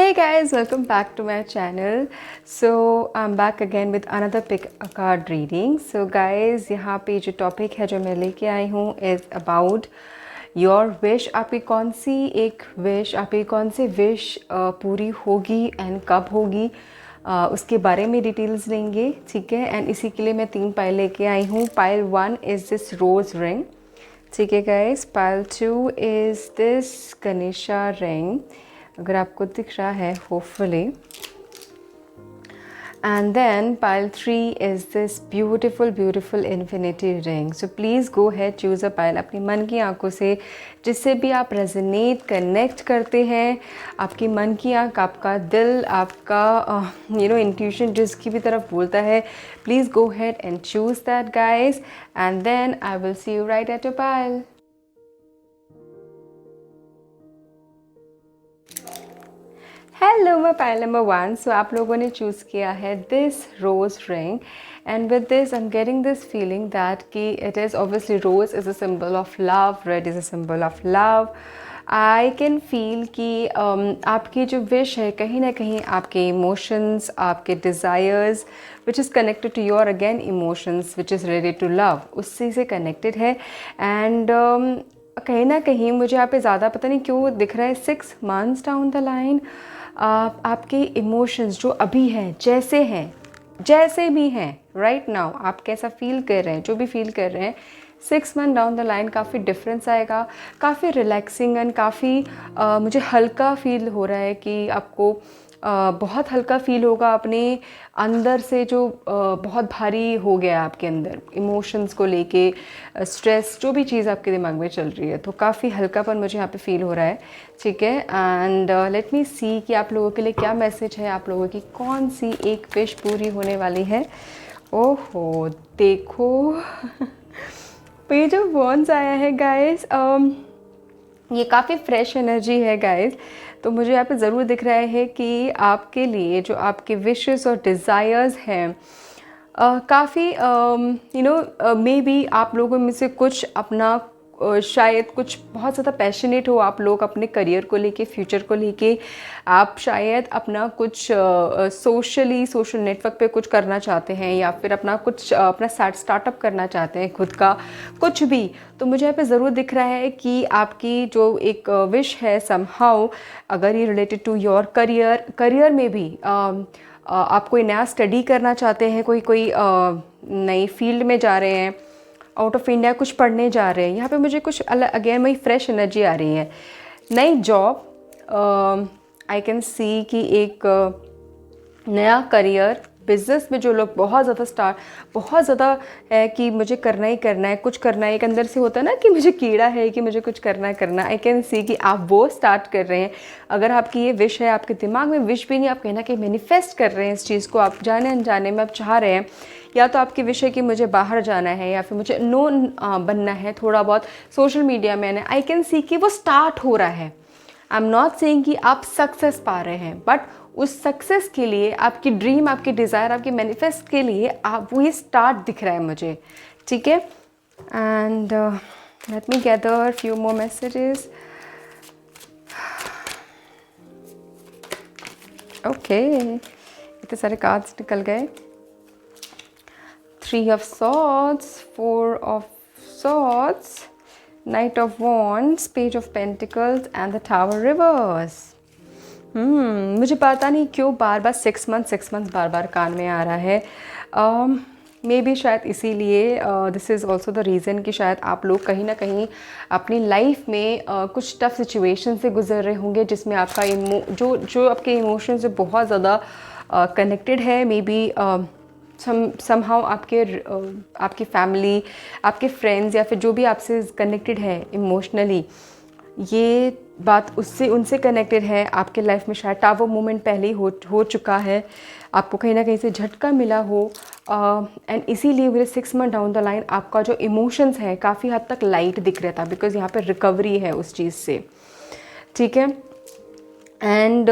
Hey guys, welcome back to my channel. So I'm back again with another pick a card reading. So guys, यहाँ पे जो topic है जो मैं लेके आई हूँ is about your wish. आपकी कौन सी एक विश, आपकी कौन सी विश पूरी होगी एंड कब होगी, उसके बारे में डिटेल्स लेंगे, ठीक है। एंड इसी के लिए मैं 3 पाइल लेके आई हूँ। Pile 1 is this rose ring, ठीक है guys. Pile 2 is this Ganesha ring, अगर आपको दिख रहा है hopefully. And then pile 3 is this beautiful infinity ring. So please go ahead choose a pile अपनी मन की आंखों से, जिससे भी आप रेजोनेट कनेक्ट करते हैं। आपकी मन की आंख, आपका दिल, आपका इंट्यूशन जिसकी भी तरफ बोलता है, please go ahead and choose that guys. And then I will see you right at your pile. Hello, मैं पाइल नंबर 1। सो आप लोगों ने चूज़ किया है this rose ring, and with this I am getting this feeling that कि it is obviously rose is a symbol of love, red is a symbol of love. I can feel कि आपकी जो wish है कहीं ना कहीं आपके emotions, आपके desires which is connected to your again emotions which is related to love, उससे से कनेक्टेड है। एंड कहीं ना कहीं मुझे यहाँ पे ज़्यादा पता नहीं क्यों दिख रहा है 6 months डाउन द लाइन आपके इमोशंस जो अभी हैं, जैसे भी हैं राइट नाउ, आप कैसा फील कर रहे हैं, जो भी फील कर रहे हैं, 6 months डाउन द लाइन काफ़ी डिफरेंस आएगा, काफ़ी रिलैक्सिंग एंड काफ़ी मुझे हल्का फील हो रहा है कि आपको बहुत हल्का फील होगा अपने अंदर से, जो बहुत भारी हो गया आपके अंदर इमोशंस को लेके, स्ट्रेस, जो भी चीज़ आपके दिमाग में चल रही है, तो काफ़ी हल्कापन मुझे यहाँ पे फील हो रहा है, ठीक है। एंड लेट मी सी कि आप लोगों के लिए क्या मैसेज है, आप लोगों की कौन सी एक विश पूरी होने वाली है। ओहो देखो पेज ऑफ वॉन्ड्स आया है गाइस। ये काफ़ी फ्रेश एनर्जी है गाइस, तो मुझे यहाँ पे ज़रूर दिख रहा है कि आपके लिए जो आपके विशेस और डिज़ायर्स हैं, काफ़ी मे बी आप लोगों में से कुछ अपना शायद कुछ बहुत ज़्यादा पैशनेट हो आप लोग अपने करियर को लेके, फ्यूचर को लेके। आप शायद अपना कुछ सोशल नेटवर्क पे कुछ करना चाहते हैं, या फिर अपना कुछ अपना स्टार्टअप करना चाहते हैं खुद का, कुछ भी। तो मुझे यहाँ पे ज़रूर दिख रहा है कि आपकी जो एक विश है समहाउ, अगर ये रिलेटेड टू योर करियर में भी आप कोई नया स्टडी करना चाहते हैं, कोई नई फील्ड में जा रहे हैं, आउट ऑफ इंडिया कुछ पढ़ने जा रहे हैं, यहाँ पे मुझे कुछ अलग अगेन वही फ्रेश एनर्जी आ रही है। नई जॉब, आई कैन सी कि एक नया करियर, बिज़नेस में जो लोग बहुत ज़्यादा है कि मुझे करना ही करना है, कुछ करना है, एक अंदर से होता है ना कि मुझे कीड़ा है कि मुझे कुछ करना है। आई कैन सी कि आप वो स्टार्ट कर रहे हैं। अगर आपकी ये विश है, आपके दिमाग में विश भी नहीं, आप कहीं ना कहीं मैनिफेस्ट कर रहे हैं इस चीज़ को, आप जाने अनजाने में आप चाह रहे हैं, या तो आपकी विश है कि मुझे बाहर जाना है, या फिर मुझे नोन बनना है थोड़ा बहुत सोशल मीडिया में। आई कैन सी कि वो स्टार्ट हो रहा है। आई एम नॉट सेइंग कि आप सक्सेस पा रहे हैं, बट उस सक्सेस के लिए, आपकी ड्रीम, आपकी डिज़ायर, आपके मैनिफेस्ट के लिए आप वो ये स्टार्ट दिख रहा है मुझे, ठीक है। And let me gather few more messages. Okay, इतने सारे कार्ड्स निकल गए। 3 of Swords, 4 of Swords, Knight of Wands, Page of Pentacles and the Tower reverse. मुझे पता नहीं क्यों बार बार 6 months बार बार कान में आ रहा है। मे बी शायद इसीलिए this is also the reason कि शायद आप लोग कहीं ना कहीं अपनी लाइफ में कुछ टफ सिचुएशन से गुजर रहे होंगे, जिसमें आपका जो आपके इमोशन से बहुत ज़्यादा कनेक्टेड है। मे बी समहाउ आपकी फैमिली, आपके फ्रेंड्स, या फिर जो भी आपसे कनेक्टेड है इमोशनली, ये बात उनसे कनेक्टेड है। आपके लाइफ में शायद टावर मोमेंट पहले ही हो चुका है, आपको कहीं ना कहीं से झटका मिला हो, एंड इसीलिए मेरे 6 months डाउन द लाइन आपका जो इमोशंस है काफ़ी हद तक लाइट दिख रहा था, बिकॉज यहाँ पे रिकवरी है उस चीज़ से, ठीक है। एंड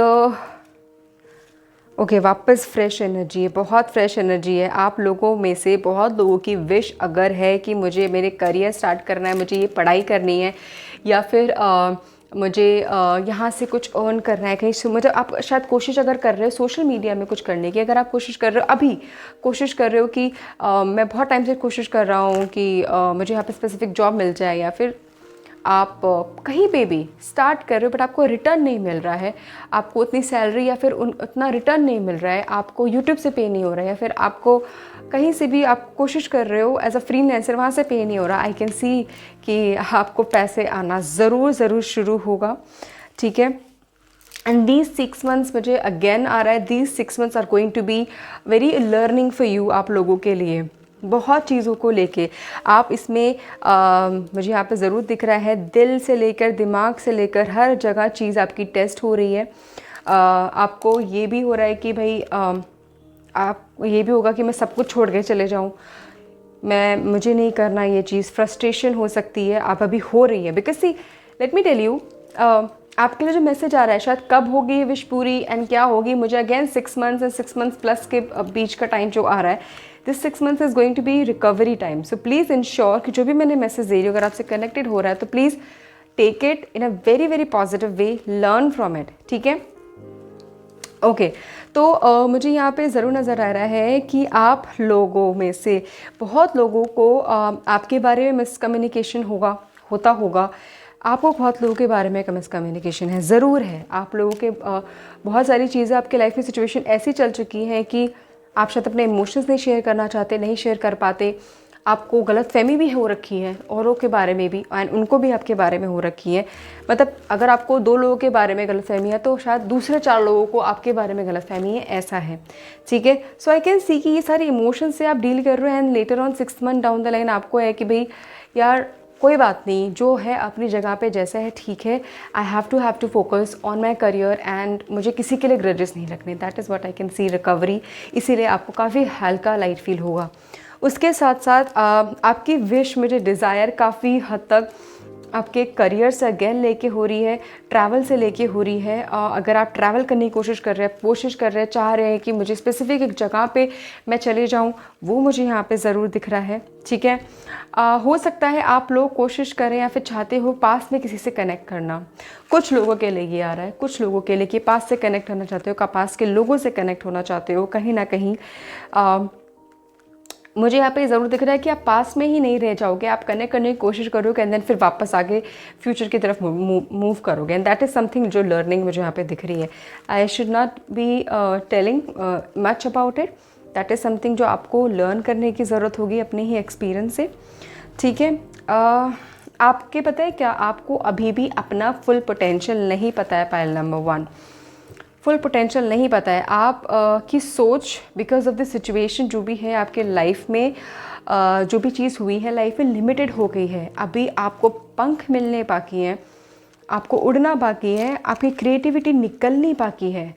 ओके, वापस फ्रेश एनर्जी है, बहुत फ्रेश एनर्जी है। आप लोगों में से बहुत लोगों की विश अगर है कि मुझे मेरे करियर स्टार्ट करना है, मुझे ये पढ़ाई करनी है, या फिर मुझे यहाँ से कुछ अर्न करना है कहीं से, मतलब आप शायद कोशिश अगर कर रहे हो सोशल मीडिया में कुछ करने की, अगर आप कोशिश कर रहे हो, अभी कोशिश कर रहे हो कि मैं बहुत टाइम से कोशिश कर रहा हूँ कि मुझे यहाँ पे स्पेसिफिक जॉब मिल जाए, या फिर आप कहीं पे भी स्टार्ट कर रहे हो बट आपको रिटर्न नहीं मिल रहा है, आपको उतनी सैलरी या फिर उतना रिटर्न नहीं मिल रहा है, आपको यूट्यूब से पे नहीं हो रहा है, या फिर आपको कहीं से भी आप कोशिश कर रहे हो एज अ फ्रीलांसर वहाँ से पे नहीं हो रहा, आई कैन सी कि आपको पैसे आना ज़रूर शुरू होगा, ठीक है। एंड दीज 6 मंथ्स मुझे अगेन आ रहा है, these 6 months are going to be very learning for you, आप लोगों के लिए बहुत चीज़ों को लेके आप इसमें मुझे यहाँ पे ज़रूर दिख रहा है, दिल से लेकर दिमाग से लेकर हर जगह चीज़ आपकी टेस्ट हो रही है। आपको ये भी हो रहा है कि भाई आप ये भी होगा कि मैं सब कुछ छोड़ के चले जाऊँ, मुझे नहीं करना ये चीज़, फ्रस्ट्रेशन हो सकती है, आप अभी हो रही है। Because see let me tell you, आपके लिए जो मैसेज आ रहा है शायद कब होगी ये विश पूरी एंड क्या होगी, मुझे again 6 months and 6 months plus के बीच का टाइम जो आ रहा है, this 6 months is going to be recovery time. So please ensure कि जो भी मैंने मैसेज दे रही हूँ अगर आपसे कनेक्टेड हो रहा है तो please take it in a very very positive way, learn from it, ठीक है। ओके तो मुझे यहाँ पे ज़रूर नज़र आ रहा है कि आप लोगों में से बहुत लोगों को आपके बारे में मिसकम्युनिकेशन होता होगा, आपको बहुत लोगों के बारे में मिसकम्युनिकेशन है, ज़रूर है। आप लोगों के बहुत सारी चीज़ें आपके लाइफ में सिचुएशन ऐसी चल चुकी हैं कि आप शायद अपने इमोशंस नहीं शेयर करना चाहते, नहीं शेयर कर पाते, आपको गलतफहमी भी हो रखी है औरों के बारे में भी एंड उनको भी आपके बारे में हो रखी है। मतलब अगर आपको 2 लोगों के बारे में गलतफहमी है तो शायद दूसरे 4 लोगों को आपके बारे में गलतफहमी है, ऐसा है, ठीक है। सो आई कैन सी कि ये सारे इमोशंस से आप डील कर रहे हो and later on 6 month down the line आपको है कि भाई यार कोई बात नहीं, जो है अपनी जगह पे जैसा है ठीक है, I have to focus on my career and मुझे किसी के लिए ग्रजेस नहीं रखने, that is what I can see recovery. इसीलिए आपको काफ़ी हल्का लाइट फील होगा। उसके साथ साथ आपकी विश, मुझे डिज़ायर काफ़ी हद तक आपके करियर से अगेन लेके हो रही है, ट्रैवल से लेके हो रही है। अगर आप ट्रैवल करने की कोशिश कर रहे हैं, चाह रहे हैं कि मुझे स्पेसिफिक एक जगह पे मैं चले जाऊं, वो मुझे यहाँ पे ज़रूर दिख रहा है, ठीक है। हो सकता है आप लोग कोशिश करें या फिर चाहते हो पास में किसी से कनेक्ट करना, कुछ लोगों के लिए ये आ रहा है, कुछ लोगों के लिए कि पास से कनेक्ट होना चाहते हो, पास के लोगों से कनेक्ट होना चाहते हो, कहीं ना कहीं मुझे यहाँ पे ज़रूर दिख रहा है कि आप पास में ही नहीं रह जाओगे, आप कनेक्ट करने की कोशिश करोगे एंड देन फिर वापस आगे फ्यूचर की तरफ मूव करोगे, एंड दैट इज़ समथिंग जो लर्निंग मुझे यहाँ पे दिख रही है। I should not be telling much about it, that is something जो आपको लर्न करने की ज़रूरत होगी अपने ही एक्सपीरियंस से, ठीक है। आपके पता है क्या, आपको अभी भी अपना फुल पोटेंशियल नहीं पता है, पायल नंबर 1, फुल पोटेंशियल नहीं पता है। आप की सोच बिकॉज ऑफ द सिचुएशन जो भी है आपके लाइफ में, जो भी चीज़ हुई है लाइफ में लिमिटेड हो गई है। अभी आपको पंख मिलने बाकी हैं, आपको उड़ना बाकी है, आपकी क्रिएटिविटी निकलनी बाकी है।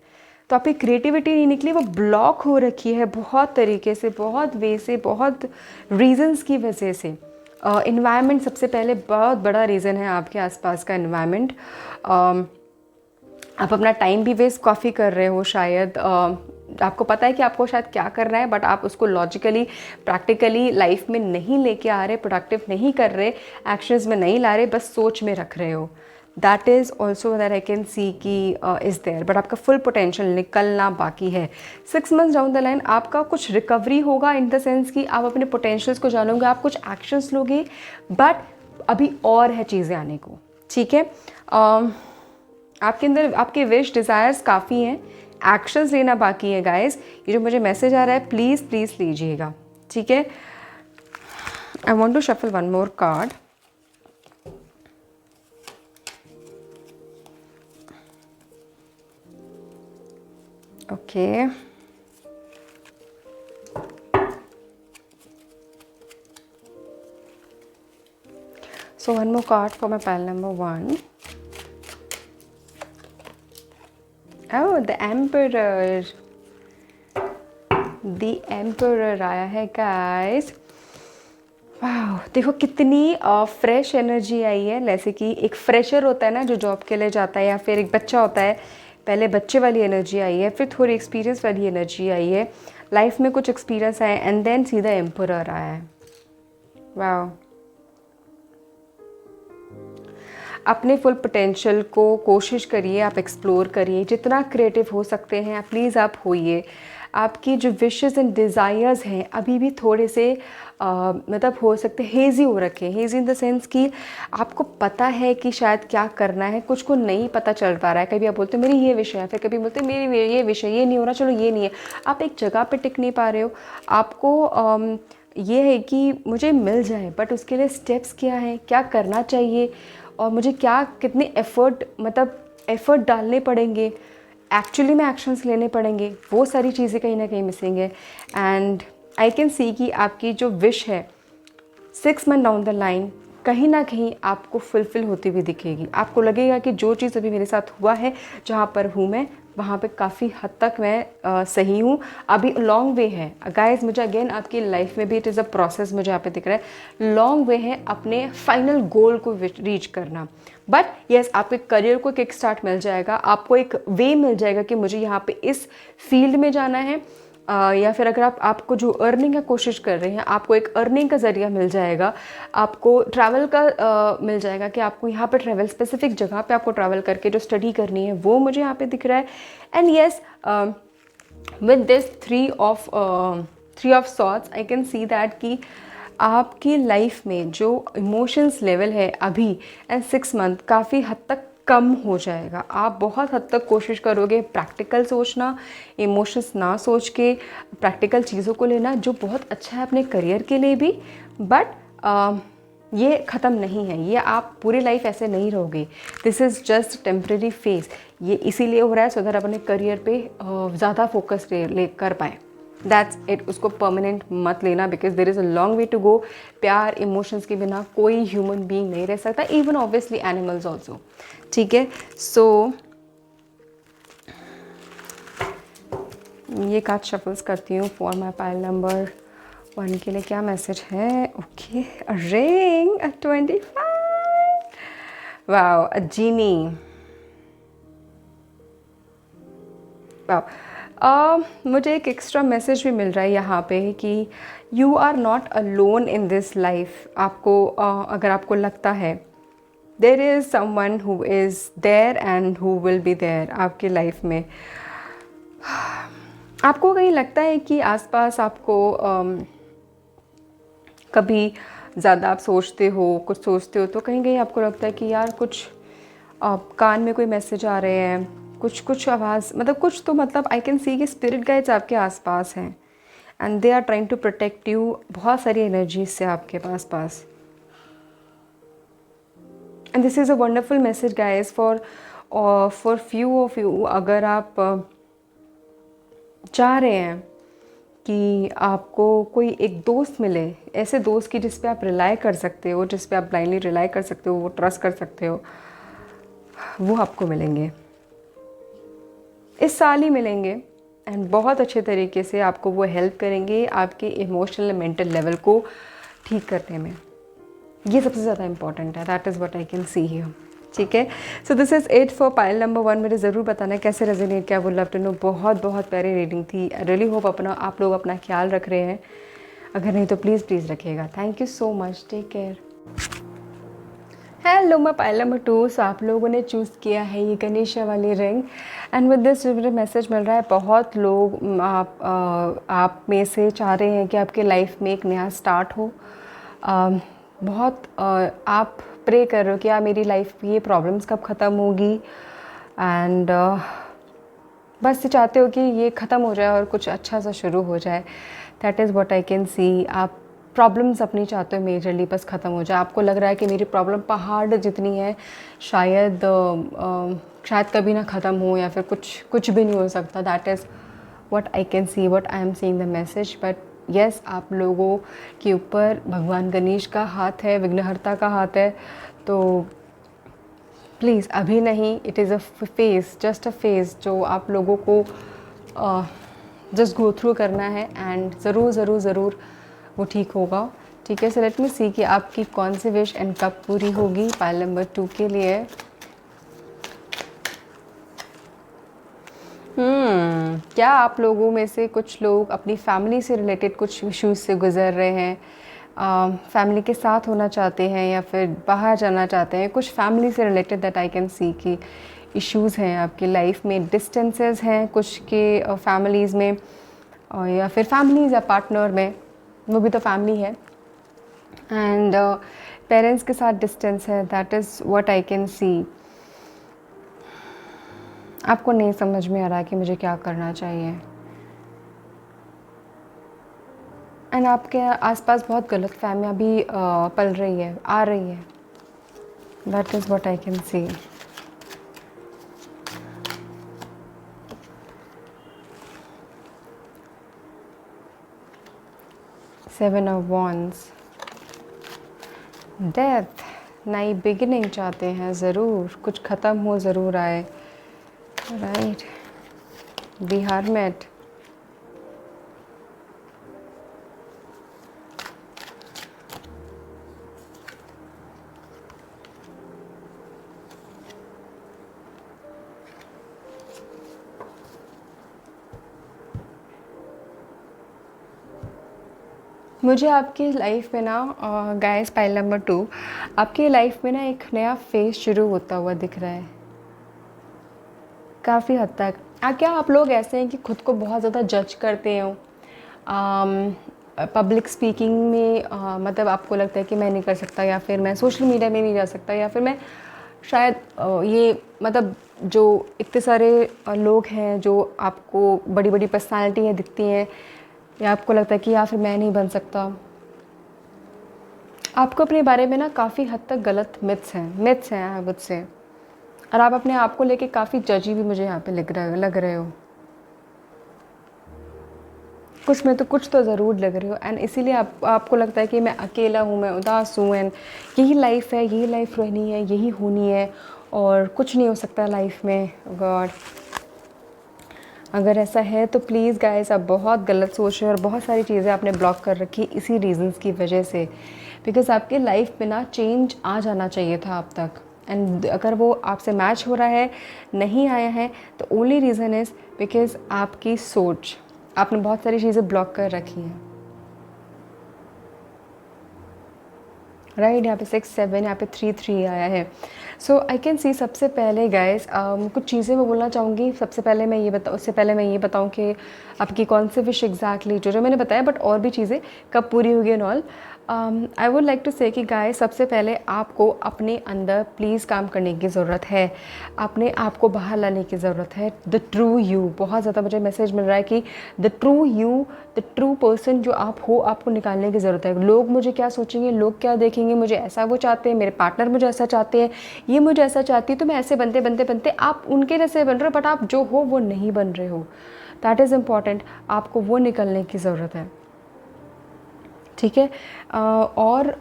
तो आपकी क्रिएटिविटी नहीं निकली, वो ब्लॉक हो रखी है बहुत तरीके से, बहुत वे से, बहुत रीज़न्स की वजह से। इन्वायरमेंट सबसे पहले बहुत बड़ा रीज़न है, आपके आसपास का इन्वायरमेंट। आप अपना टाइम भी वेस्ट काफ़ी कर रहे हो शायद, आपको पता है कि आपको शायद क्या करना है, बट आप उसको लॉजिकली प्रैक्टिकली लाइफ में नहीं लेके आ रहे, प्रोडक्टिव नहीं कर रहे, एक्शंस में नहीं ला रहे, बस सोच में रख रहे हो। That is also that I can सी की इज़ देयर, बट आपका फुल पोटेंशियल निकलना बाकी है। 6 मंथ्स डाउन द लाइन आपका कुछ रिकवरी होगा, इन द सेंस कि आप अपने पोटेंशियल्स को जानोगे, आप कुछ एक्शंस लोगे, बट अभी और है चीज़ें आने को, ठीक है। आपके अंदर आपके विश डिज़ायर्स काफ़ी हैं, एक्शंस लेना बाकी है गाइस। ये जो मुझे मैसेज आ रहा है प्लीज़ प्लीज़ लीजिएगा, ठीक है। I want to shuffle one more card. Okay, so one more card for my pile number 1। Oh, the Emperor. The Emperor आया है गाइस। वाह, देखो कितनी फ्रेश एनर्जी आई है। जैसे कि एक फ्रेशर होता है ना जो जॉब के लिए जाता है, या फिर एक बच्चा होता है, पहले बच्चे वाली एनर्जी आई है, फिर थोड़ी एक्सपीरियंस वाली एनर्जी आई है, लाइफ में कुछ एक्सपीरियंस आए, एंड देन सीधा एम्परर आया है। वाह, अपने फुल पोटेंशियल को कोशिश करिए, आप एक्सप्लोर करिए, जितना क्रिएटिव हो सकते हैं प्लीज़ आप होइए। आपकी जो विशेस एंड डिज़ायर्स हैं अभी भी थोड़े से मतलब हो सकते हेज़ी हो रखे हैं। हेज़ी इन द सेंस कि आपको पता है कि शायद क्या करना है, कुछ को नहीं पता चल पा रहा है। कभी आप बोलते हो मेरी ये विषय है, फिर कभी बोलते हैं मेरी ये विषय, ये नहीं हो रहा, चलो ये नहीं है। आप एक जगह पे टिक नहीं पा रहे हो। आपको ये है कि मुझे मिल जाए, बट उसके लिए स्टेप्स क्या हैं, क्या करना चाहिए और मुझे क्या कितने एफ़र्ट डालने पड़ेंगे, एक्चुअली में एक्शंस लेने पड़ेंगे, वो सारी चीज़ें कहीं ना कहीं मिसिंग है। एंड आई कैन सी कि आपकी जो विश है 6 मंथ डाउन द लाइन कहीं ना कहीं आपको फुलफ़िल होती हुई दिखेगी। आपको लगेगा कि जो चीज़ अभी मेरे साथ हुआ है, जहाँ पर हूँ मैं, वहाँ पे काफ़ी हद तक मैं सही हूँ। अभी लॉन्ग वे है गाइस। मुझे अगेन आपकी लाइफ में भी इट इज़ अ प्रोसेस, मुझे यहाँ पे दिख रहा है लॉन्ग वे है अपने फाइनल गोल को रीच करना। बट येस, आपके करियर को किक स्टार्ट मिल जाएगा, आपको एक वे मिल जाएगा कि मुझे यहाँ पे इस फील्ड में जाना है। या फिर अगर आपको जो अर्निंग का कोशिश कर रहे हैं, आपको एक अर्निंग का ज़रिया मिल जाएगा। आपको ट्रैवल का मिल जाएगा कि आपको यहाँ पे ट्रैवल, स्पेसिफिक जगह पे आपको ट्रैवल करके जो स्टडी करनी है वो मुझे यहाँ पे दिख रहा है। And yes, with this three of sorts I can see that कि आपकी लाइफ में जो इमोशंस लेवल है अभी एंड 6 मंथ काफ़ी हद तक कम हो जाएगा। आप बहुत हद तक कोशिश करोगे प्रैक्टिकल सोचना, इमोशंस ना सोच के प्रैक्टिकल चीज़ों को लेना, जो बहुत अच्छा है अपने करियर के लिए भी। बट ये ख़त्म नहीं है, ये आप पूरी लाइफ ऐसे नहीं रहोगे। This is just temporary phase. ये इसीलिए हो रहा है सो दैट अपने करियर पे ज़्यादा फोकस ले कर पाए। That's it. उसको परमानेंट मत लेना, because there is a long way to go. प्यार, इमोशंस के बिना कोई ह्यूमन बीइंग नहीं रह सकता, इवन ऑब्वियसली एनिमल्स ऑल्सो। ठीक है, सो ये कार्ड शफल्स करती हूँ फॉर माई पाइल नंबर 1 के लिए। क्या मैसेज है? Okay, a ring, a 25, wow, a genie, wow. मुझे एक एक्स्ट्रा मैसेज भी मिल रहा है यहाँ पे कि you are not alone in this life. आपको अगर आपको लगता है there is someone who is there and who will be there आपकी लाइफ में, आपको कहीं लगता है कि आसपास आपको कभी ज़्यादा आप सोचते हो, कुछ सोचते हो, तो कहीं कहीं आपको लगता है कि यार कुछ कान में कोई मैसेज आ रहे हैं, कुछ आवाज़, मतलब कुछ तो, मतलब आई कैन सी कि स्पिरिट गाइड्स आपके आसपास हैं and they are trying to protect you. बहुत सारी एनर्जीज से आपके पास and this is a wonderful message guys for few of you. अगर आप चाह रहे हैं कि आपको कोई एक दोस्त मिले, ऐसे दोस्त की जिस पे आप रिलाई कर सकते हो, जिस पे आप ब्लाइंडली रिलाई कर सकते हो, वो ट्रस्ट कर सकते हो, वो आपको मिलेंगे, इस साल ही मिलेंगे। एंड बहुत अच्छे तरीके से आपको वो हेल्प करेंगे आपके इमोशनल मेंटल लेवल को ठीक करने में। ये सबसे ज़्यादा इंपॉर्टेंट है। That is what I can see here. ठीक है, so this is it for pile number 1। मुझे ज़रूर बताना कैसे रेजोनेट किया, वो लव टू नो। बहुत बहुत प्यारी रीडिंग थी। आई रियली होप आप लोग अपना ख्याल रख रहे हैं। अगर नहीं तो प्लीज़ रखिएगा। Thank you so much, take care. Hello, मैं पाइल नंबर 2। सो आप लोगों ने चूज़ किया है ये गणेशा वाली रिंग एंड विद दिस मुझे मैसेज मिल रहा है बहुत लोग आप में से चाह रहे हैं कि आपके लाइफ में एक नया स्टार्ट हो। आप प्रे कर रहे हो कि यार मेरी लाइफ की ये प्रॉब्लम्स कब ख़त्म होगी एंड बस चाहते हो कि ये ख़त्म हो जाए और कुछ अच्छा सा शुरू हो जाए। That is what I can see. आप प्रॉब्लम्स अपनी चाहते हो मेजरली बस ख़त्म हो जाए। आपको लग रहा है कि मेरी प्रॉब्लम पहाड़ जितनी है, शायद कभी ना ख़त्म हो, या फिर कुछ भी नहीं हो सकता। That is what I can C, what I am seeing the message. But yes, आप लोगों के ऊपर भगवान गणेश का हाथ है, विघ्नहर्ता का हाथ है। तो प्लीज़ अभी नहीं, it is a phase, just a phase जो आप लोगों को जस्ट गो थ्रू करना है एंड ज़रूर वो ठीक होगा। ठीक है, सो लेट मी सी कि आपकी कौन सी विश एंड कब पूरी होगी पाइल नंबर 2 के लिए। क्या आप लोगों में से कुछ लोग अपनी फैमिली से रिलेटेड कुछ इश्यूज से गुजर रहे हैं? फैमिली के साथ होना चाहते हैं या फिर बाहर जाना चाहते हैं, कुछ फैमिली से related that I can see कि इश्यूज़ हैं आपकी लाइफ में, डिस्टेंसेस हैं कुछ के फैमिलीज़ में, और या फिर फैमिलीज़ या पार्टनर में, वो भी तो फैमिली है, एंड पेरेंट्स के साथ डिस्टेंस है, that is what I can सी। आपको नहीं समझ में आ रहा कि मुझे क्या करना चाहिए, एंड आपके आसपास बहुत गलत फहमियाँ भी पल रही है, आ रही है, that is what I can C. Seven of wands, death, नई बिगिनिंग चाहते हैं ज़रूर, कुछ ख़त्म हो ज़रूर आए, राइट, द हर्मिट, मुझे आपकी लाइफ में ना गाइस पाइल नंबर 2, आपकी लाइफ में ना एक नया फेज शुरू होता हुआ दिख रहा है काफ़ी हद तक। क्या आप लोग ऐसे हैं कि खुद को बहुत ज़्यादा जज करते हो पब्लिक स्पीकिंग में, मतलब आपको लगता है कि मैं नहीं कर सकता, या फिर मैं सोशल मीडिया में नहीं जा सकता, या फिर मैं शायद ये मतलब जो इतने सारे लोग हैं जो आपको बड़ी बड़ी पर्सनालिटी है दिखती हैं, या आपको लगता है कि या फिर मैं नहीं बन सकता। आपको अपने बारे में ना काफ़ी हद तक गलत मिथ्स हैं आई वुड से, और आप अपने आप को लेके काफ़ी जजी भी मुझे यहाँ पे लग रहे हो, कुछ में तो कुछ तो ज़रूर लग रहे हो, एंड इसीलिए आपको लगता है कि मैं अकेला हूँ, मैं उदास हूँ, एंड यही लाइफ है, यही लाइफ रहनी है, यही होनी है, और कुछ नहीं हो सकता लाइफ में। गॉड, अगर ऐसा है तो प्लीज़ गाइस आप बहुत गलत सोच रहे हो, और बहुत सारी चीज़ें आपने ब्लॉक कर रखी इसी रीजंस की वजह से, बिकॉज़ आपके लाइफ में ना चेंज आ जाना चाहिए था अब तक, एंड अगर वो आपसे मैच हो रहा है, नहीं आया है, तो ओनली रीज़न इज़ बिकॉज़ आपकी सोच, आपने बहुत सारी चीज़ें ब्लॉक कर रखी हैं, राइट। यहाँ पे 6 7, यहाँ पे 3 3 आया है। सो आई कैन सी सबसे पहले गाइस कुछ चीज़ें मैं बोलना चाहूँगी। सबसे पहले मैं ये उससे पहले मैं ये बताऊँ कि आपकी कौन सी विश एग्जैक्टली जो मैंने बताया, बट और भी चीज़ें कब पूरी होगी and all. I would like to say कि गाइस सबसे पहले आपको अपने अंदर प्लीज़ काम करने की ज़रूरत है, अपने आप को बाहर लाने की ज़रूरत है। द ट्रू यू, बहुत ज़्यादा मुझे मैसेज मिल रहा है कि the true you, the true person जो आप हो, आपको निकालने की ज़रूरत है। लोग मुझे क्या सोचेंगे, लोग क्या देखेंगे, मुझे ऐसा वो चाहते हैं, मेरे पार्टनर मुझे ऐसा चाहते हैं, ये मुझे ऐसा चाहती है, तो मैं ऐसे बनते बनते बनते आप उनके जैसे बन रहे हो, बट आप जो हो वो नहीं बन रहे हो। दैट इज़ इम्पॉर्टेंट, आपको वो निकलने की ज़रूरत है, ठीक है। और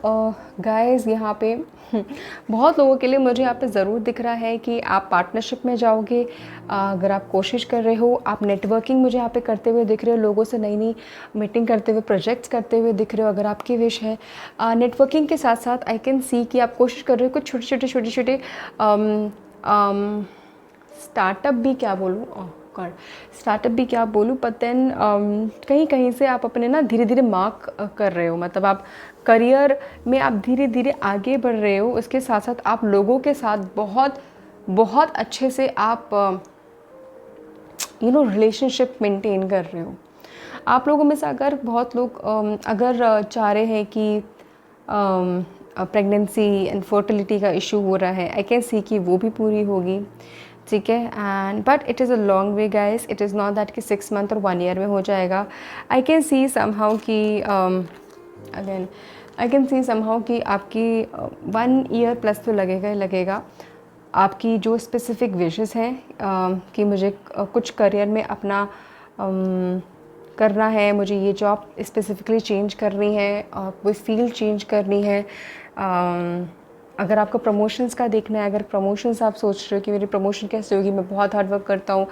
गाइस यहाँ पे बहुत लोगों के लिए मुझे यहाँ पे ज़रूर दिख रहा है कि आप पार्टनरशिप में जाओगे। अगर आप कोशिश कर रहे हो, आप नेटवर्किंग मुझे यहाँ पे करते हुए दिख रहे हो, लोगों से नई नई मीटिंग करते हुए, प्रोजेक्ट्स करते हुए दिख रहे हो, अगर आपकी विश है। नेटवर्किंग के साथ साथ आई कैन सी कि आप कोशिश कर रहे हो कुछ छोटे छोटे स्टार्टअप भी क्या बोलूँ, स्टार्टअप भी क्या बोलूँ, बट देन कहीं कहीं से आप अपने ना धीरे धीरे मार्क कर रहे हो, मतलब आप करियर में आप धीरे धीरे आगे बढ़ रहे हो। उसके साथ साथ आप लोगों के साथ बहुत बहुत अच्छे से आप रिलेशनशिप मेंटेन कर रहे हो। आप लोगों में से अगर बहुत लोग अगर चाह रहे हैं कि प्रेगनेंसी एंड फर्टिलिटी का इशू हो रहा है, आई कैन सी कि वो भी पूरी होगी, ठीक है। And but it is a long way guys, it is not that कि 6 मंथ और 1 ईयर में हो जाएगा। आई कैन सी समहाउ कि again I can C somehow कि आपकी 1 ईयर प्लस तो लगेगा ही लगेगा। आपकी जो स्पेसिफिक विशेस हैं कि मुझे कुछ करियर में अपना करना है, मुझे ये जॉब स्पेसिफिकली चेंज करनी है, कोई फील्ड चेंज करनी है। अगर आपको प्रमोशंस का देखना है, अगर प्रमोशंस आप सोच रहे हो कि मेरी प्रमोशन कैसे होगी, मैं बहुत हार्ड वर्क करता हूँ,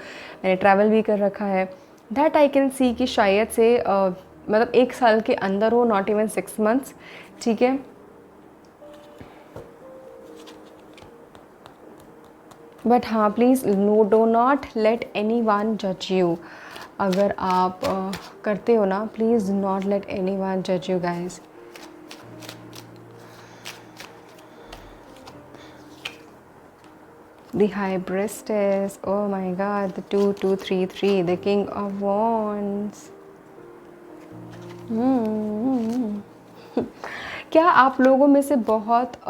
मैंने ट्रैवल भी कर रखा है, दैट आई कैन सी कि शायद से मतलब 1 साल के अंदर हो, नॉट इवन 6 मंथ्स, ठीक है। बट हाँ please do not let anyone जज यू। अगर आप करते हो ना, please do not let anyone जज you guys. The High Priestess, oh my god, the 2233, the King of Wands. क्या आप लोगों में से बहुत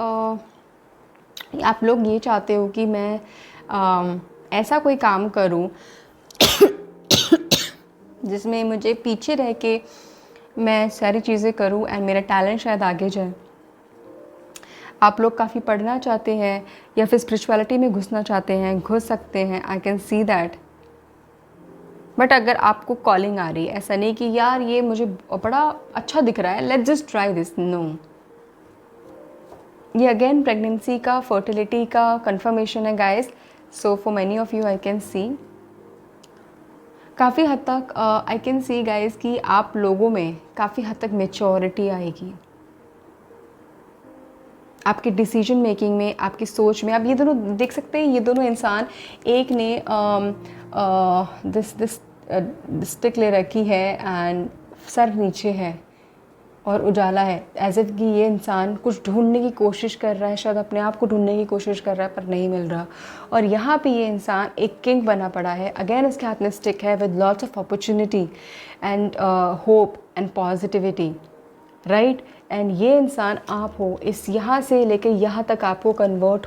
आप लोग ये चाहते हो कि मैं ऐसा कोई काम करूं जिसमें मुझे पीछे रह के मैं सारी चीज़ें करूं एंड मेरा टैलेंट शायद आगे जाए। आप लोग काफ़ी पढ़ना चाहते हैं या फिर स्पिरिचुअलिटी में घुसना चाहते हैं, घुस सकते हैं, आई कैन सी दैट। बट अगर आपको कॉलिंग आ रही है, ऐसा नहीं कि यार ये मुझे बड़ा अच्छा दिख रहा है, let's just try this, no. ये अगेन प्रेगनेंसी का, फर्टिलिटी का कंफर्मेशन है guys. So for many of you I can see, काफ़ी हद तक आई कैन सी गाइस कि आप लोगों में काफ़ी हद तक मेच्योरिटी आएगी आपकी डिसीजन मेकिंग में, आपकी सोच में। आप ये दोनों देख सकते हैं, ये दोनों इंसान, एक ने दिस स्टिक ले रखी है एंड सर नीचे है और उजाला है, एज इफ कि ये इंसान कुछ ढूंढने की कोशिश कर रहा है, शायद अपने आप को ढूंढने की कोशिश कर रहा है पर नहीं मिल रहा। और यहाँ पे ये इंसान एक किंग बना पड़ा है, अगेन इसके हाथ में स्टिक है with lots of opportunity and hope and positivity, right. And ये इंसान आप हो, इस यहाँ से लेकर यहाँ तक आपको कन्वर्ट,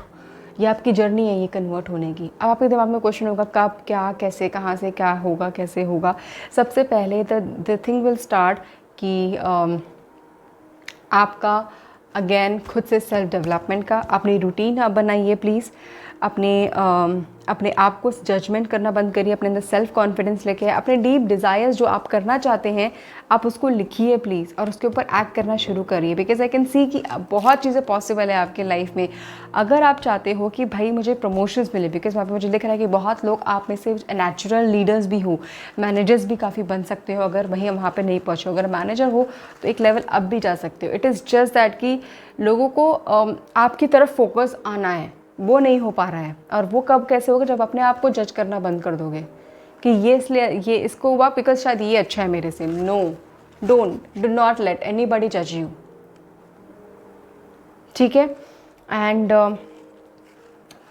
ये आपकी जर्नी है ये कन्वर्ट होने की। अब आपके दिमाग में क्वेश्चन होगा कब, क्या, कैसे, कहाँ से क्या होगा, कैसे होगा। सबसे पहले द थिंग विल स्टार्ट कि आपका अगेन खुद से सेल्फ डेवलपमेंट का अपनी रूटीन आप बनाइए प्लीज़। अपने आप को जजमेंट करना बंद करिए, अपने अंदर सेल्फ कॉन्फिडेंस लेके अपने डीप डिज़ायर्स जो आप करना चाहते हैं आप उसको लिखिए प्लीज़, और उसके ऊपर एक्ट करना शुरू करिए। बिकॉज आई कैन सी कि बहुत चीज़ें पॉसिबल है आपके लाइफ में। अगर आप चाहते हो कि भाई मुझे प्रमोशंस मिले, बिकॉज वहाँ पे मुझे दिख रहा है कि बहुत लोग आप में से नेचुरल लीडर्स भी हो, मैनेजर्स भी काफ़ी बन सकते हो अगर वहीं वहाँ पर नहीं पहुँचो। अगर मैनेजर हो तो एक लेवल अप भी जा सकते हो। इट इज़ जस्ट दैट कि लोगों को आपकी तरफ फोकस आना है, वो नहीं हो पा रहा है। और वो कब कैसे होगा, जब अपने आप को जज करना बंद कर दोगे कि ये इसलिए ये इसको हुआ बिकॉज शायद ये अच्छा है मेरे से। No, do not let anybody जज यू, ठीक है। एंड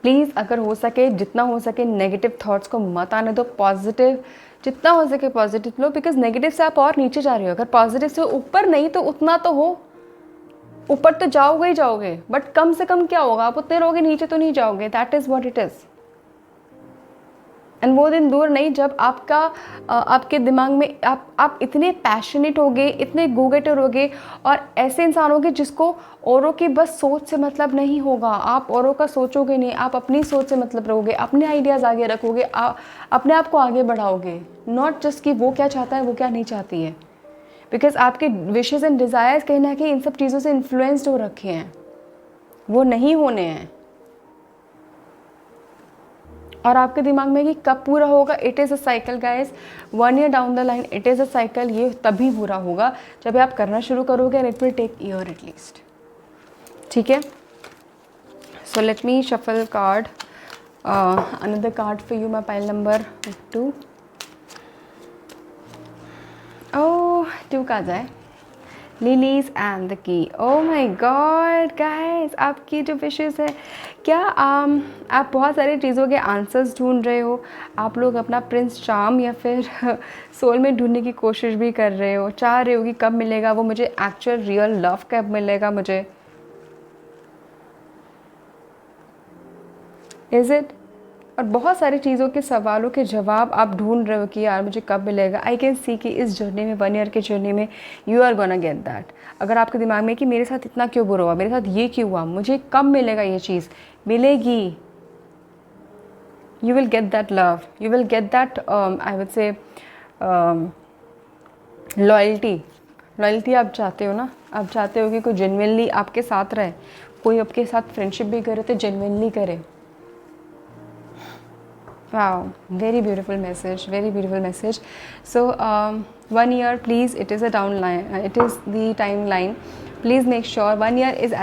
प्लीज़ अगर हो सके, जितना हो सके नेगेटिव थॉट्स को मत आने दो, पॉजिटिव जितना हो सके पॉजिटिव लो। बिकॉज नेगेटिव से आप और नीचे जा रहे हो, अगर पॉजिटिव से ऊपर नहीं तो उतना तो हो, ऊपर तो जाओगे ही जाओगे, बट कम से कम क्या होगा, आप उतने रहोगे, नीचे तो नहीं जाओगे। That is what it is. And वो दिन दूर नहीं जब आपके दिमाग में आप इतने पैशनेट होगे, इतने गो गेटर होगे, और ऐसे इंसान होगे जिसको औरों की बस सोच से मतलब नहीं होगा। आप औरों का सोचोगे नहीं, आप अपनी सोच से मतलब रहोगे, अपने आइडियाज़ आगे रखोगे, अपने आप को आगे बढ़ाओगे, नॉट जस्ट कि वो क्या चाहता है, वो क्या नहीं चाहती है। बिकॉज आपके विशेज़ एंड डिज़ायर्स कहीं ना कहीं इन सब चीज़ों से इन्फ्लुएंस्ड हो रखे हैं, वो नहीं होने हैं। और आपके दिमाग में कि कब पूरा होगा, it is a cycle guys, 1 year down the line it is a cycle. ये तभी पूरा होगा जब आप करना शुरू करोगे, and it will take year at least, ठीक है। So let me shuffle card, another card for you, my pile number 2। Oh, 2 का जाए, lilies and the key. Oh my God guys, आपकी जो विशेस है, क्या आप बहुत सारी चीज़ों के आंसर्स ढूंढ रहे हो। आप लोग अपना प्रिंस चार्म या फिर सोल में ढूंढने की कोशिश भी कर रहे हो, चाह रहे हो कि कब मिलेगा वो मुझे, एक्चुअल रियल लव कब मिलेगा मुझे, इज़ इट। और बहुत सारी चीज़ों के सवालों के जवाब आप ढूंढ रहे हो कि यार मुझे कब मिलेगा। आई कैन सी कि इस जर्नी में, 1 ईयर के जर्नी में, you are gonna get that. अगर आपके दिमाग में कि मेरे साथ इतना क्यों बुरा हुआ, मेरे साथ ये क्यों हुआ, मुझे कब मिलेगा ये चीज़, मिलेगी। You will get that love, you will get that I would से लॉयल्टी आप चाहते हो ना। आप चाहते हो कि कोई जेन्युइनली आपके साथ रहे, कोई आपके साथ फ्रेंडशिप भी करे तो जेन्युइनली करे। Wow, very beautiful message, very beautiful message. So 1 year, please, it is a downline, it is the timeline. Please make sure 1 year is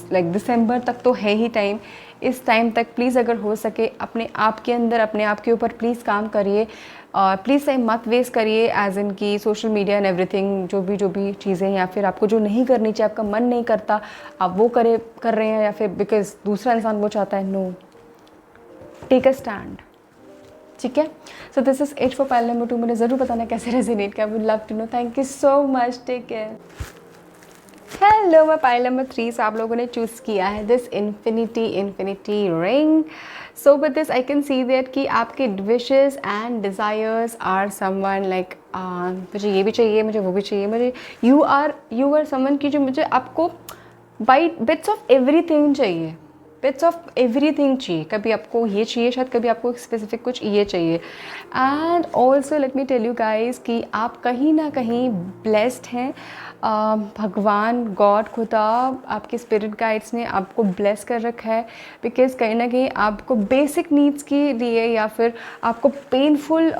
like दिसंबर तक तो है ही टाइम। इस टाइम तक प्लीज़ अगर हो सके अपने आप के अंदर, अपने आप के ऊपर प्लीज़ काम करिए। प्लीज़ टाइम मत वेस्ट करिए एज इन की सोशल मीडिया एंड एवरीथिंग, जो भी चीज़ें, या फिर आपको जो नहीं करनी चाहिए, आपका मन नहीं करता, आप वो कर रहे हैं, या फिर बिकॉज दूसरा इंसान वो चाहता है। No, take a stand. ठीक है, so this is as for pile number 2। मुझे ज़रूर बताना कैसे रेजोनेट किया, would love to know. Thank you so much, take care. Hello, मैं पाइल नंबर 3। सो आप लोगों ने चूज़ किया है this infinity ring. So with this I can see that कि आपके wishes and desires are someone like मुझे ये भी चाहिए, मुझे वो भी चाहिए, मुझे यू आर समवन की जो मुझे आपको बिट्स ऑफ एवरीथिंग चाहिए, बिट्स ऑफ एवरीथिंग चाहिए। कभी आपको ये चाहिए, शायद कभी आपको स्पेसिफिक कुछ ये चाहिए। And also let me tell you guys कि आप कहीं ना कहीं ब्लेस्ड हैं। भगवान, गॉड, खुदा, आपके स्पिरिट गाइड्स ने आपको ब्लेस कर रखा है, बिकॉज कहीं ना कहीं आपको बेसिक नीड्स के लिए या फिर आपको पेनफुल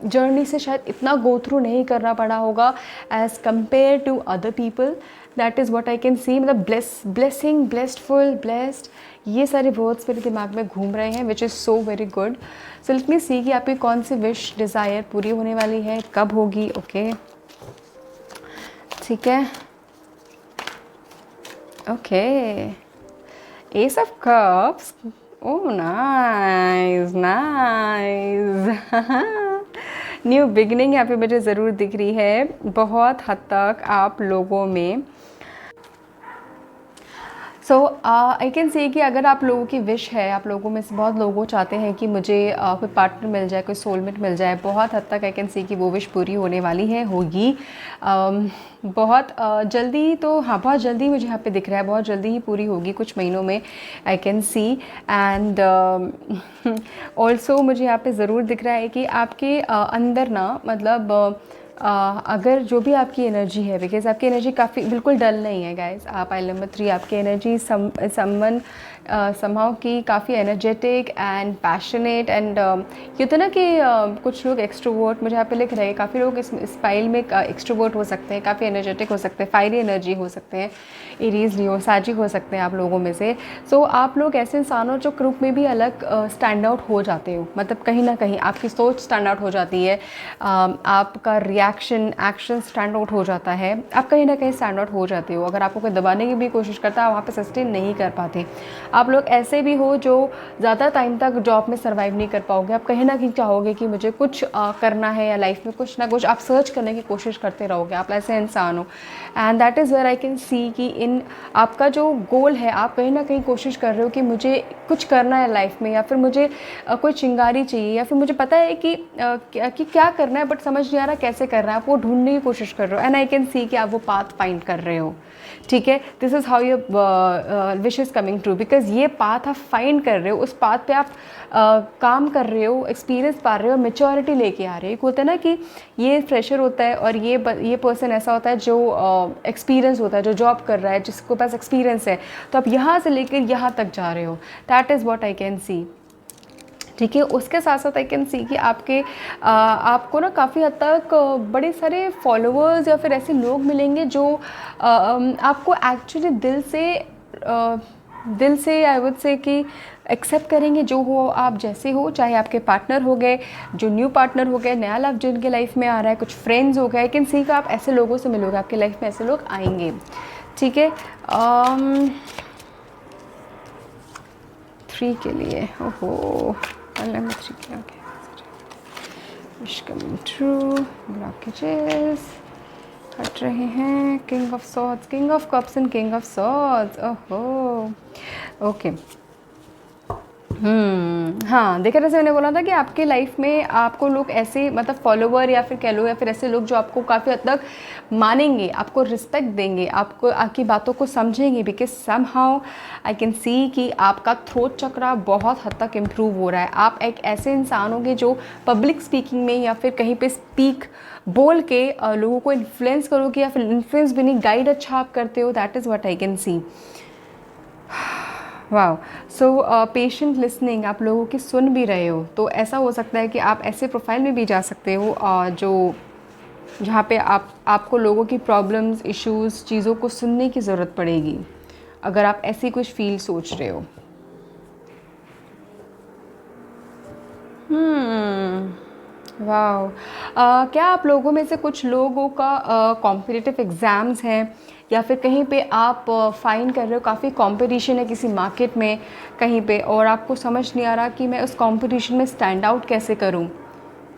जर्नी से शायद इतना गो थ्रू नहीं करना पड़ा होगा as compare to other people. That is what I can see. मतलब ब्लेसिंग, ब्लेस्डफुल, ब्लेस्ड, ये सारे वर्ड्स मेरे दिमाग में घूम रहे हैं, which is so very good. So let me see कि आपकी कौन सी विश, डिज़ायर पूरी होने वाली है, कब होगी। ओके, ठीक है। Okay, S of cups, oh nice nice. New beginning यहाँ पे मुझे ज़रूर दिख रही है बहुत हद तक आप लोगों में। सो आई कैन से कि अगर आप लोगों की विश है, आप लोगों में से बहुत लोग चाहते हैं कि मुझे कोई पार्टनर मिल जाए, कोई सोलमेट मिल जाए, बहुत हद तक आई कैन से कि वो विश पूरी होने वाली है, होगी। बहुत जल्दी, तो हाँ बहुत जल्दी मुझे यहाँ पे दिख रहा है, बहुत जल्दी ही पूरी होगी, कुछ महीनों में आई कैन सी। एंड ऑल्सो मुझे यहाँ पे ज़रूर दिख रहा है कि आपके अंदर ना, मतलब अगर जो भी आपकी एनर्जी है, बिकॉज आपकी एनर्जी काफ़ी बिल्कुल डल नहीं है गाइस। आप पाइल नंबर 3, आपकी एनर्जी समवन समहाउ की काफ़ी एनर्जेटिक एंड पैशनेट एंड ये तो ना कि कुछ लोग एक्सट्रोवर्ट, मुझे यहाँ पे लिख रहे हैं, काफ़ी लोग इस फाइल में एक्सट्रोवर्ट हो सकते हैं, काफ़ी एनर्जेटिक हो सकते हैं, फायरी एनर्जी हो सकते हैं, एरीज, लियो, साजी हो सकते हैं आप लोगों में से। सो आप लोग ऐसे इंसान हो जो ग्रुप में भी अलग स्टैंड आउट हो जाते हो, मतलब कहीं ना कहीं आपकी सोच स्टैंड आउट हो जाती है, आपका एक्शन स्टैंड आउट हो जाता है, आप कहीं ना कहीं स्टैंड आउट हो जाते हो। अगर आपको कोई दबाने की भी कोशिश करता है, वहाँ पे सस्टेन नहीं कर पाते। आप लोग ऐसे भी हो जो ज़्यादा टाइम तक जॉब में सर्वाइव नहीं कर पाओगे, आप कहीं ना कहीं चाहोगे कि मुझे कुछ करना है या लाइफ में कुछ ना कुछ आप सर्च करने की कोशिश करते रहोगे, आप ऐसे इंसान हो। And that is where I can see कि इन आपका जो गोल है, आप कहीं ना कहीं कोशिश कर रहे हो कि मुझे कुछ करना है लाइफ में, या फिर मुझे कोई चिंगारी चाहिए, या फिर मुझे पता है कि क्या करना है बट समझ नहीं आ रहा कैसे करना है, आप वो ढूंढने की कोशिश कर रहे हो। एंड आई कैन सी कि आप वो पाथ फाइंड कर रहे हो। ठीक है, this is how your wish is coming true, because ये पाथ आप फाइंड कर रहे हो, उस पाथ पे आप काम कर रहे हो, एक्सपीरियंस पा रहे हो, मेच्योरिटी लेके आ रहे हो। एक होता है ना कि ये फ्रेशर होता है और ये पर्सन ऐसा होता है जो एक्सपीरियंस होता है, जो जॉब कर रहा है, जिसके पास एक्सपीरियंस है, तो आप यहाँ से लेकर यहाँ तक जा रहे हो। That is what I can सी। ठीक है, उसके साथ साथ आई कैन सी कि आपको ना काफ़ी हद तक बड़े सारे फॉलोअर्स या फिर ऐसे लोग मिलेंगे जो आपको एक्चुअली दिल से आई वुड से कि एक्सेप्ट करेंगे, जो हो आप जैसे हो, चाहे आपके पार्टनर हो गए, जो न्यू पार्टनर हो गए, नया लव जिनके लाइफ में आ रहा है, कुछ फ्रेंड्स हो गए, आई कैन सी कि आप ऐसे लोगों से मिलोगे, आपके लाइफ में ऐसे लोग आएंगे। ठीक है, 3 के लिए, ओहो नंबर 3 के लिए, okay, wish coming true, blockages हट रहे हैं, king of swords, king of cups and king of swords, ओहो ओके। हाँ, देखा, जैसे मैंने बोला था कि आपके लाइफ में आपको लोग ऐसे, मतलब फॉलोवर या फिर कह लो, या फिर ऐसे लोग जो आपको काफ़ी हद तक मानेंगे, आपको रिस्पेक्ट देंगे, आपको आपकी बातों को समझेंगे, because somehow I can see कि आपका थ्रोट चक्रा बहुत हद तक इम्प्रूव हो रहा है। आप एक ऐसे इंसान होंगे जो पब्लिक स्पीकिंग में या फिर कहीं पे बोल के लोगों को इन्फ्लुएंस करोगे, या फिर इन्फ्लुएंस भी नहीं, गाइड अच्छा आप करते हो। That is what I can C. Wow, so patient listening, आप लोगों की सुन भी रहे हो, तो ऐसा हो सकता है कि आप ऐसे प्रोफाइल में भी जा सकते हो जहाँ पे आपको लोगों की प्रॉब्लम्स, इश्यूज़, चीज़ों को सुनने की ज़रूरत पड़ेगी, अगर आप ऐसी कुछ फील सोच रहे हो। वाह। क्या आप लोगों में से कुछ लोगों का कॉम्पिटिटिव एग्ज़ाम्स हैं या फिर कहीं पे आप फाइंड कर रहे हो काफ़ी कंपटीशन है किसी मार्केट में कहीं पे, और आपको समझ नहीं आ रहा कि मैं उस कंपटीशन में स्टैंड आउट कैसे करूं?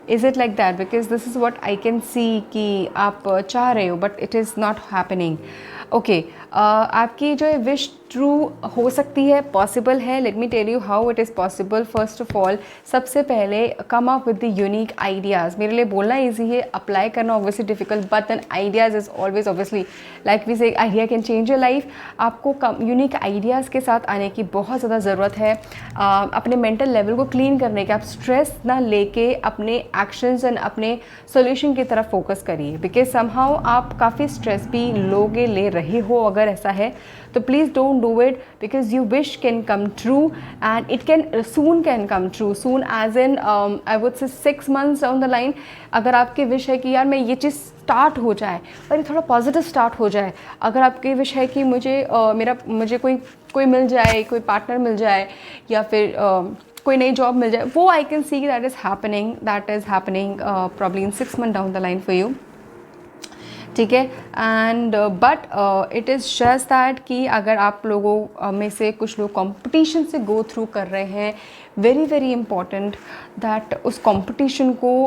Is it like that? Because this is what I can see कि आप चाह रहे हो but it is not happening. Okay, आपकी जो विश ट्रू हो सकती है, पॉसिबल है। Let me tell you how it is possible. First of all, सबसे पहले come up with the unique ideas. मेरे लिए बोलना ईजी है, अप्लाई करना obviously difficult, but then ideas is always obviously like we से idea can change your life. आपको unique ideas के साथ आने की बहुत ज़्यादा ज़रूरत है। अपने मेंटल लेवल को क्लीन करने के, आप स्ट्रेस ना लेके अपने एक्शंस एंड अपने सोल्यूशन की तरफ फोकस करिए, बिकॉज समहाउ आप काफ़ी स्ट्रेस भी ले रहे हो। अगर ऐसा है तो please don't do it, because you wish can come true and it can come true soon, as in I would say 6 months down the line. अगर आपकी विश है कि यार मैं ये चीज़ स्टार्ट हो जाए और ये थोड़ा पॉजिटिव स्टार्ट हो जाए, अगर आपकी विश है कि मुझे कोई मिल जाए, कोई पार्टनर मिल जाए, या फिर कोई नई जॉब मिल जाए, वो आई can see that is happening probably in 6 months down the line for you. ठीक है, and but it is just that कि अगर आप लोगों में से कुछ लोग कंपटीशन से गो थ्रू कर रहे हैं, वेरी वेरी इम्पॉर्टेंट दैट उस कंपटीशन को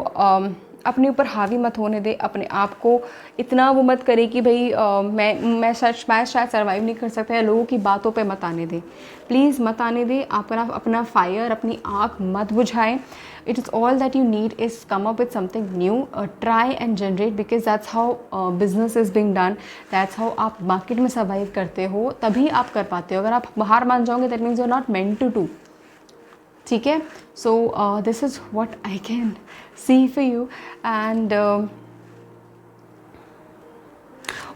अपने ऊपर हावी मत होने दे। अपने आप को इतना वो मत करे कि भाई मैं शायद सर्वाइव नहीं कर सकता, या लोगों की बातों पे मत आने दे, प्लीज़ मत आने दे। अपना फायर, अपनी आँख मत बुझाएं। It is all that you need is come up with something new, try and generate, because that's how business is being done, that's how आप मार्केट में सर्वाइव करते हो, तभी आप कर पाते हो। अगर आप बाहर मान जाओगे that means you are not meant to do. ठीक है, so this is what I can see for you. And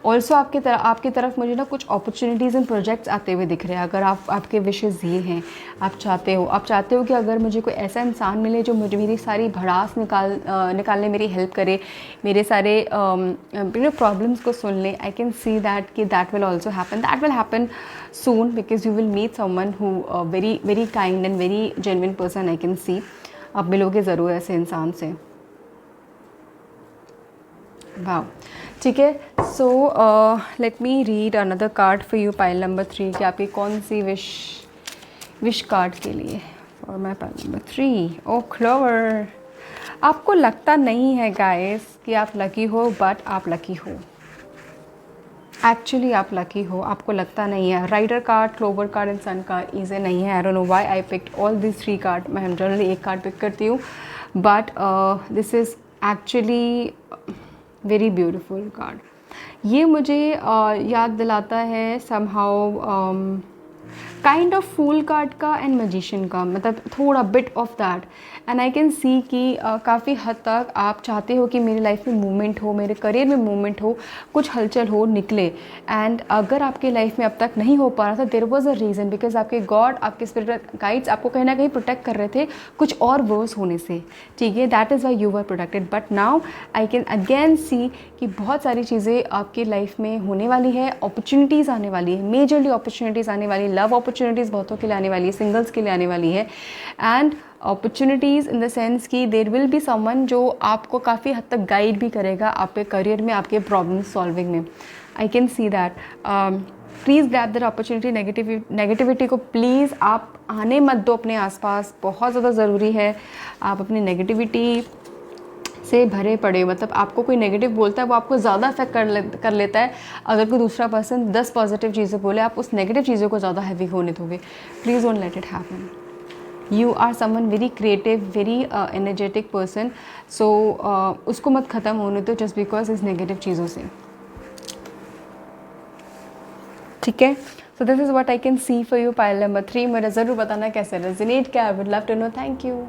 also आपकी तरफ मुझे ना कुछ अपॉर्चुनिटीज़ एंड प्रोजेक्ट्स आते हुए दिख रहे हैं। अगर आपके विशेज़ ये हैं, आप चाहते हो कि अगर मुझे कोई ऐसा इंसान मिले जो मेरी सारी भड़ास निकालने मेरी हेल्प करे, मेरे सारे प्रॉब्लम्स को सुन ले, आई कैन सी दैट कि that will happen soon, because you will meet someone who very very kind and very genuine person. I can see आप मिलोगे ज़रूर ऐसे इंसान से। वाह, ठीक है। So let me read another card for you, pile number 3, कि आपकी कौन सी विश कार्ड के लिए for my pile number 3। Oh clover, आपको लगता नहीं है गाइस कि आप लकी हो, बट आप लकी हो। एक्चुअली आप लकी हो, आपको लगता नहीं है। Rider card, clover card and sun card easy नहीं है। I don't know why I picked all this 3 card. मैं जनरली एक कार्ड पिक करती हूँ, but this is actually very beautiful card. ये मुझे याद दिलाता है somehow kind of fool card का एंड मैजिशियन का, मतलब थोड़ा bit of that. And I can see कि काफ़ी हद तक आप चाहते हो कि मेरी लाइफ में मूवमेंट हो, मेरे करियर में मूवमेंट हो, कुछ हलचल हो, निकले। एंड अगर आपके लाइफ में अब तक नहीं हो पा रहा था, there was a reason, because आपके गॉड, आपके स्पिरिट गाइड्स आपको कहीं ना कहीं प्रोटेक्ट कर रहे थे कुछ और वर्स होने से। ठीक है, that is why you are protected. But now I can again see कि बहुत सारी चीज़ें आपकी लाइफ में होने वाली है, अपॉर्चुनिटीज़ आने वाली है, मेजरली अपॉर्चुनिटीज़ आने वाली, लव अपॉर्चुनिटीज़ बहुतों के लिए आने वाली है, सिंगल्स के लिए आने वाली है। And opportunities in the sense कि देर विल बी समवन जो आपको काफ़ी हद तक गाइड भी करेगा आपके करियर में, आपके प्रॉब्लम सॉल्विंग में। आई can see that. Please grab that opportunity. Negativity को प्लीज़ आप आने मत दो अपने आसपास, बहुत ज़्यादा ज़रूरी है। आप अपनी नेगेटिविटी से भरे पड़े, मतलब आपको कोई नेगेटिव बोलता है वो आपको ज़्यादा अफेक्ट कर लेता है। अगर कोई दूसरा पर्सन 10 पॉजिटिव चीज़ें बोले, आप उस नेगेटिव चीज़ों को ज़्यादा हैवी होने दोगे। Please don't let it happen. You are someone very creative, very energetic person, so उसको मत ख़त्म होने दो जस्ट बिकॉज इस नेगेटिव चीज़ों से। ठीक है, so this is what I can see for you, pile number 3। मुझे ज़रूर बताना कैसे रेजोनेट किया। I would love to know. Thank you.